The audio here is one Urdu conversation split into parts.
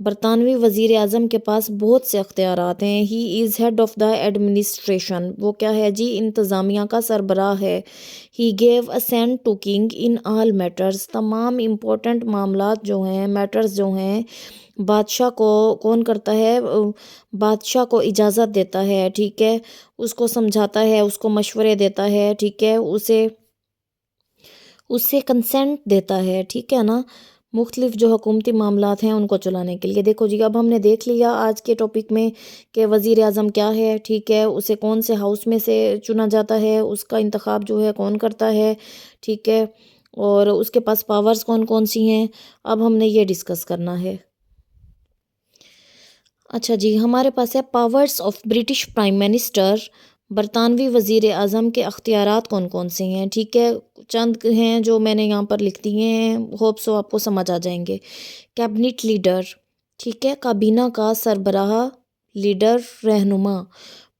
برطانوی وزیر اعظم کے پاس بہت سے اختیارات ہیں. He is head of the administration. وہ کیا ہے جی؟ انتظامیہ کا سربراہ ہے. He give assent to king in all matters. تمام امپورٹنٹ معاملات جو ہیں، میٹرز جو ہیں، بادشاہ کو کون کرتا ہے؟ بادشاہ کو اجازت دیتا ہے. ٹھیک ہے، اس کو سمجھاتا ہے، اس کو مشورے دیتا ہے. ٹھیک ہے، اسے کنسنٹ دیتا ہے. ٹھیک ہے نا، مختلف جو حکومتی معاملات ہیں ان کو چلانے کے لیے. دیکھو جی، اب ہم نے دیکھ لیا آج کے ٹاپک میں کہ وزیر اعظم کیا ہے. ٹھیک ہے، اسے کون سے ہاؤس میں سے چنا جاتا ہے، اس کا انتخاب جو ہے کون کرتا ہے. ٹھیک ہے، اور اس کے پاس پاورز کون کون سی ہیں، اب ہم نے یہ ڈسکس کرنا ہے. اچھا جی، ہمارے پاس ہے powers of British prime minister. برطانوی وزیر اعظم کے اختیارات کون کون سے ہیں. ٹھیک ہے، چند ہیں جو میں نے یہاں پر لکھ دیے ہیں، ہوپ سو آپ کو سمجھ آ جائیں گے. Cabinet leader. ٹھیک ہے، کابینہ کا سربراہ، لیڈر، رہنما.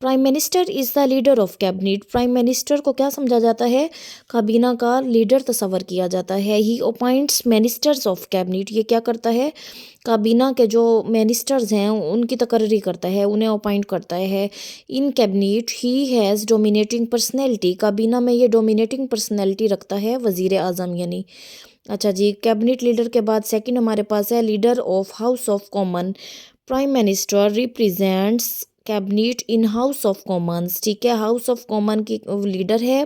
Prime minister is the leader of cabinet. Prime minister کو کیا سمجھا جاتا ہے؟ کابینہ کا لیڈر تصور کیا جاتا ہے. ہی اپوائنٹس منسٹرز آف کیبنٹ. یہ کیا کرتا ہے؟ کابینہ کے جو منسٹرز ہیں ان کی تقرری کرتا ہے، انہیں اپوائنٹ کرتا ہے. In cabinet he has dominating personality. کابینہ میں یہ ڈومینیٹنگ پرسنالٹی رکھتا ہے وزیر اعظم یعنی. اچھا جی، کیبنٹ لیڈر کے بعد سیکنڈ ہمارے پاس ہے leader of house of common. Prime minister represents cabinet in house of commons. ٹھیک ہے، ہاؤس آف کامن کی لیڈر ہے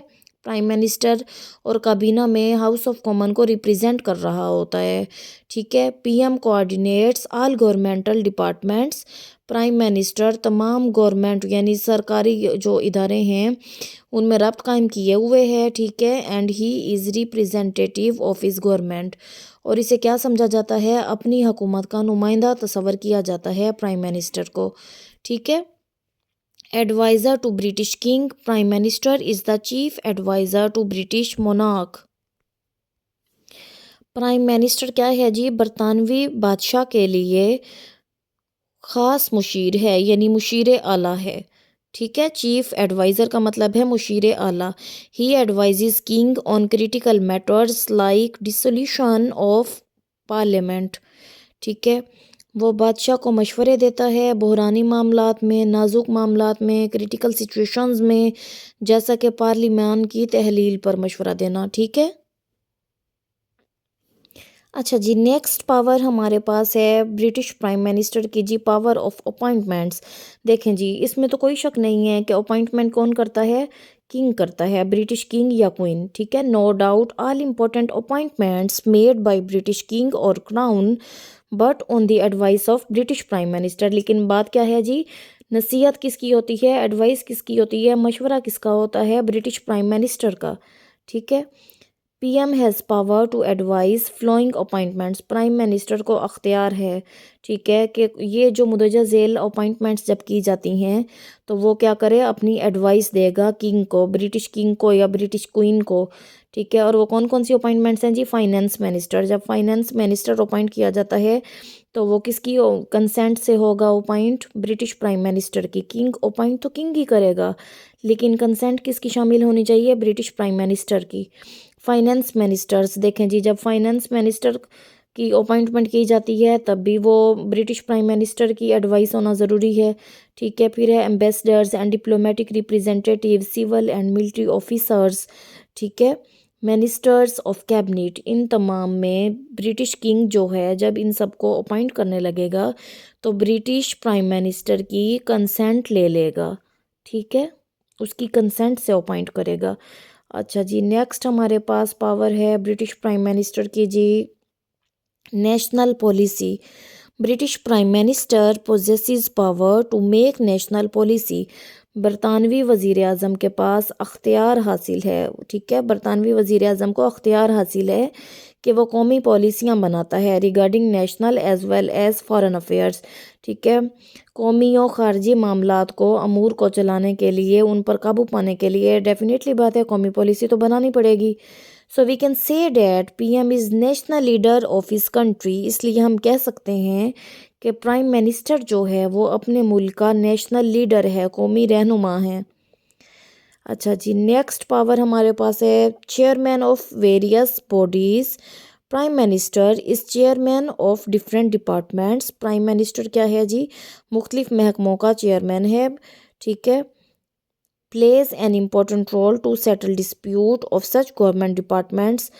پرائم منسٹر، اور کابینہ میں ہاؤس آف کامن کو ریپریزینٹ کر رہا ہوتا ہے. ٹھیک ہے، P M coordinates all governmental departments. Prime minister تمام گورنمنٹ یعنی سرکاری جو ادارے ہیں ان میں ربط قائم کیے ہوئے ہے. ٹھیک ہے، and he is representative of his government. اور اسے کیا سمجھا جاتا ہے؟ اپنی حکومت کا نمائندہ تصور کیا جاتا ہے پرائم منسٹر کو. ٹھیک ہے، adviser to British king. Prime minister is the chief adviser to British monarch. Prime minister کیا ہے جی؟ برطانوی بادشاہ کے لیے خاص مشیر ہے یعنی مشیر اعلیٰ ہے. ٹھیک ہے، چیف ایڈوائزر کا مطلب ہے مشیر اعلیٰ. He advises king on critical matters like dissolution of parliament. ٹھیک ہے، وہ بادشاہ کو مشورے دیتا ہے بحرانی معاملات میں، نازک معاملات میں، کریٹیکل سچویشنز میں، جیسا کہ پارلیمان کی تحلیل پر مشورہ دینا. ٹھیک ہے. اچھا جی، نیکسٹ پاور ہمارے پاس ہے برٹش پرائم منسٹر کی جی، پاور آف اپوائنٹمنٹس. دیکھیں جی، اس میں تو کوئی شک نہیں ہے کہ اپوائنٹمنٹ کون کرتا ہے؟ کنگ کرتا ہے، برٹش کنگ یا کوئن. ٹھیک ہے، no doubt all important appointments made by British king اور crown but on the advice of British prime minister. لیکن بات کیا ہے جی؟ نصیحت کس کی ہوتی ہے؟ ایڈوائس کس کی ہوتی ہے؟ مشورہ کس کا ہوتا ہے؟ برٹش پرائم منسٹر کا. ٹھیک ہے، P M has power to advise following appointments. Prime minister کو اختیار ہے، ٹھیک ہے، کہ یہ جو مندرجہ ذیل اپوائنٹمنٹس جب کی جاتی ہیں تو وہ کیا کرے؟ اپنی ایڈوائس دے گا کنگ کو، برٹش کنگ کو یا برٹش کوئن کو. ٹھیک ہے، اور وہ کون کون سی اپوائنٹمنٹس ہیں جی؟ Finance minister. جب فائنینس منسٹر اپوائنٹ کیا جاتا ہے تو وہ کس کی کنسینٹ سے ہوگا اپوائنٹ؟ برٹش پرائم منسٹر کی. کنگ اپوائنٹ تو کنگ ہی کرے گا، لیکن کنسینٹ کس کی شامل ہونی چاہیے؟ برٹش پرائم منسٹر کی. فائنینس منسٹرز، دیکھیں جی، جب فائنینس منسٹر کی اپوائنٹمنٹ کی جاتی ہے تب بھی وہ برٹش پرائم منسٹر کی ایڈوائس ہونا ضروری ہے. ٹھیک ہے، پھر ہے ambassadors and diplomatic representative, civil and military officers. ٹھیک ہے، منسٹرز آف کیبنٹ. ان تمام میں برٹش کنگ جو ہے جب ان سب کو اپوائنٹ کرنے لگے گا تو برٹش پرائم منسٹر کی کنسینٹ لے لے گا. ٹھیک ہے، اس کی کنسینٹ سے اپوائنٹ کرے گا. اچھا جی، نیکسٹ ہمارے پاس پاور ہے برٹش پرائم منسٹر کی جی، national policy. British prime minister possesses power to make national policy. برطانوی وزیر اعظم کے پاس اختیار حاصل ہے. ٹھیک ہے، برطانوی وزیر اعظم کو اختیار حاصل ہے کہ وہ قومی پالیسیاں بناتا ہے regarding national as well as foreign affairs. ٹھیک ہے، قومی و خارجی معاملات کو، امور کو چلانے کے لیے، ان پر قابو پانے کے لیے ڈیفینیٹلی بات ہے قومی پالیسی تو بنانی پڑے گی. So we can say that P M is national leader of his country. اس لیے ہم کہہ سکتے ہیں کہ پرائم منسٹر جو ہے وہ اپنے ملک کا نیشنل لیڈر ہے، قومی رہنما ہے. اچھا جی، نیکسٹ پاور ہمارے پاس ہے chairman of various bodies. Prime minister is chairman of different departments. Prime minister کیا ہے جی؟ مختلف محکموں کا چیئرمین ہے. ٹھیک ہے. Plays an important role to settle dispute of such government departments.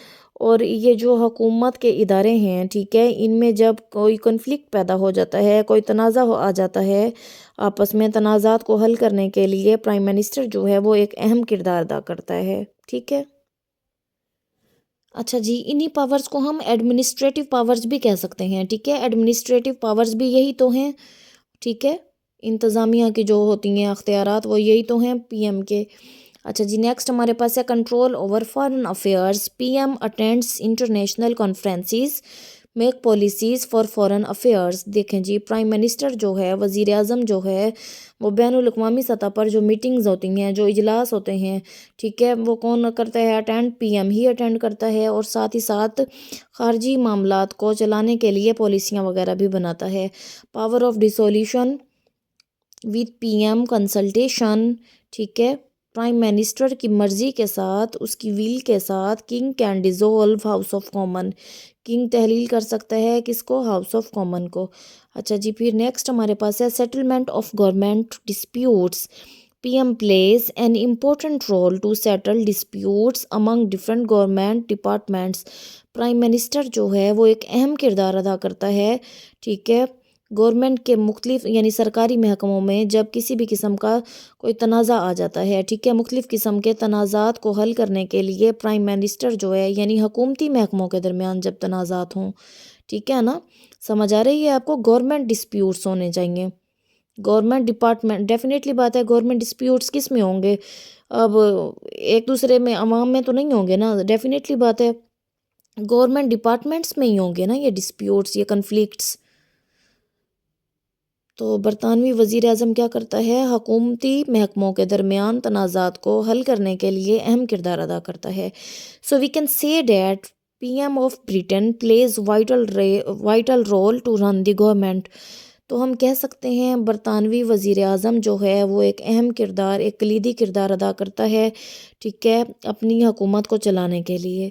اور یہ جو حکومت کے ادارے ہیں ٹھیک ہے، ان میں جب کوئی کنفلکٹ پیدا ہو جاتا ہے، کوئی تنازع آ جاتا ہے آپس میں، تنازعات کو حل کرنے کے لیے پرائم منسٹر جو ہے وہ ایک اہم کردار ادا کرتا ہے. ٹھیک ہے. اچھا جی، انہی پاورز کو ہم ایڈمنسٹریٹو پاورز بھی کہہ سکتے ہیں. ٹھیک ہے. ایڈمنسٹریٹو پاورز بھی یہی تو ہیں. ٹھیک ہے. انتظامیہ کی جو ہوتی ہیں اختیارات وہ یہی تو ہیں پی ایم کے. اچھا جی، نیکسٹ ہمارے پاس ہے control over foreign affairs. P M attends international conferences, make policies for foreign affairs. دیکھیں جی، پرائم منسٹر جو ہے، وزیر اعظم جو ہے، وہ بین الاقوامی سطح پر جو میٹنگز ہوتی ہیں، جو اجلاس ہوتے ہیں ٹھیک ہے، وہ کون کرتا ہے اٹینڈ؟ پی ایم ہی اٹینڈ کرتا ہے. اور ساتھ ہی ساتھ خارجی معاملات کو چلانے کے لیے پالیسیاں وغیرہ بھی بناتا ہے. Power of dissolution with P M consultation. ٹھیک ہے. پرائم منسٹر کی مرضی کے ساتھ، اس کی ویل کے ساتھ king can ڈیزولو house of common. King تحلیل کر سکتا ہے کس کو؟ ہاؤس آف کامن کو. اچھا جی، پھر نیکسٹ ہمارے پاس ہے settlement of government disputes. P M plays an important role to settle disputes among different government departments. Prime minister جو ہے وہ ایک اہم کردار ادا کرتا ہے. ٹھیک ہے. گورنمنٹ کے مختلف یعنی سرکاری محکموں میں جب کسی بھی قسم کا کوئی تنازع آ جاتا ہے ٹھیک ہے، مختلف قسم کے تنازعات کو حل کرنے کے لیے پرائم منسٹر جو ہے یعنی حکومتی محکموں کے درمیان جب تنازعات ہوں، ٹھیک ہے نا، سمجھ آ رہی ہے آپ کو؟ گورنمنٹ ڈسپیوٹس ہونے چاہیے. گورنمنٹ ڈپارٹمنٹ ڈیفینیٹلی بات ہے، گورنمنٹ ڈسپیوٹس کس میں ہوں گے؟ اب ایک دوسرے میں عوام میں تو نہیں ہوں گے نا. ڈیفینیٹلی بات ہے گورنمنٹ ڈپارٹمنٹس میں ہی ہوں گے نا یہ ڈسپیوٹس، یہ کنفلکٹس. تو برطانوی وزیر اعظم کیا کرتا ہے؟ حکومتی محکموں کے درمیان تنازعات کو حل کرنے کے لیے اہم کردار ادا کرتا ہے. So we can say that P M of Britain plays vital role to run the government. تو ہم کہہ سکتے ہیں برطانوی وزیر اعظم جو ہے وہ ایک اہم کردار، ایک کلیدی کردار ادا کرتا ہے ٹھیک ہے، اپنی حکومت کو چلانے کے لیے.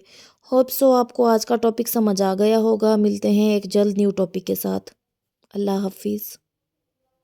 ہوپ سو آپ کو آج کا ٹاپک سمجھ آ گیا ہوگا. ملتے ہیں ایک جلد نیو ٹاپک کے ساتھ. اللہ حافظ.